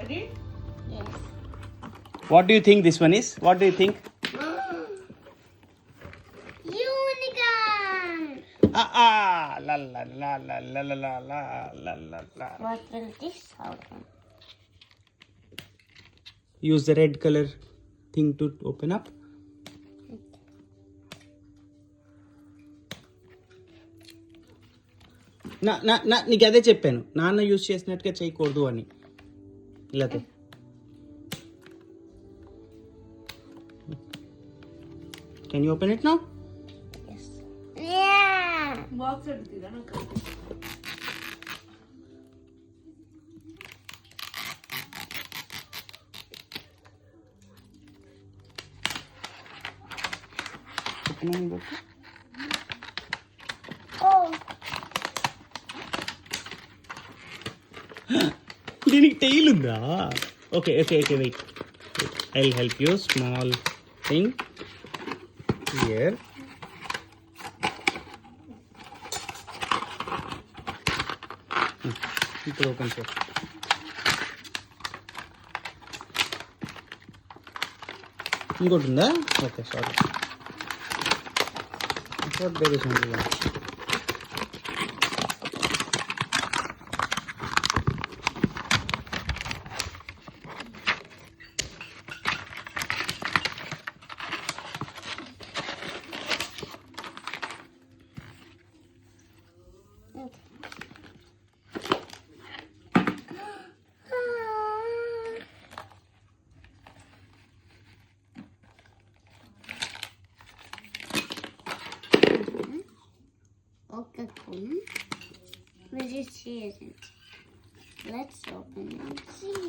Ready? Yes. What do you think this one is? What do you think? Unicorn. La la la la la la la la la la la. What will this open? Use the red color thing to open up. నీకు అదే చెప్పాను, నాన్న use చేసినట్టుగా చేయకూడదు అని. ఇలా can you open it now? Yes. Yeah. Box എടുത്തില്ല നമുക്ക്. Oh. దీనికి టైల్ ఉందా? Okay okay okay wait, I will help you. Small thing here. ఇప్పుడు ఓపెన్ చేయి. ఇంకోటి ఉందా? Okay sorry, there is only one. Okay, cool. We'll just see it. Let's open and see.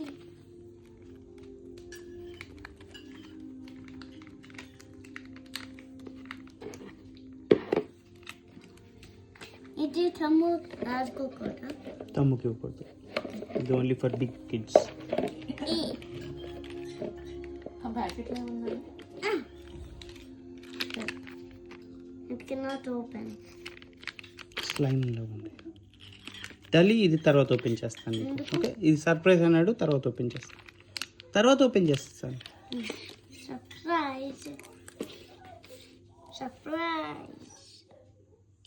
ఇది తమ్ము రాసుకోకూడదా? తమ్ముకి ఇవ్వకూడదు, ఇది ఓన్లీ ఫర్ బిగ్ కిడ్స్. ఆ packet లో ఉంది. It cannot open. స్లైమ్లో ఉంది తల్లి. ఇది తర్వాత ఓపెన్ చేస్తాను నీకు. ఓకే, ఇది సర్ప్రైజ్ అన్నాడు, తర్వాత ఓపెన్ చేస్తాను. Surprise. Surprise.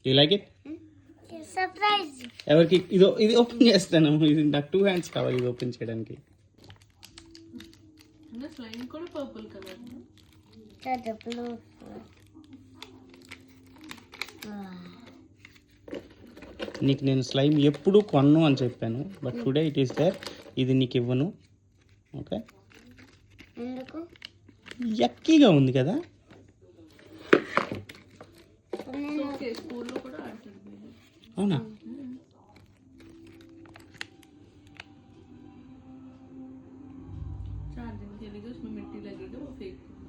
You like it? Surprise. ఎవరికి ఇది ఓపెన్ చేస్తాను. ఇది నాకు 2 hands కావాలి ఇది ఓపెన్ చేయడానికి. స్లైమ్ కూడా పర్పుల్ కలర్. The blue. నీకు నేను స్లైమ్ ఎప్పుడు కొన్ను అని చెప్పాను, but today it is there. ఇది నీకు ఇవ్వను. ఓకే, ఎందుకు? యక్కీగా ఉంది కదా. ఓకే, స్కూల్లో కూడా ఆడుతుంది. అవునా? चार्जिंग के लिए उसमें मिट्टी लगेगा, वो फेंक दूंगा.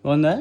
బాగుందా?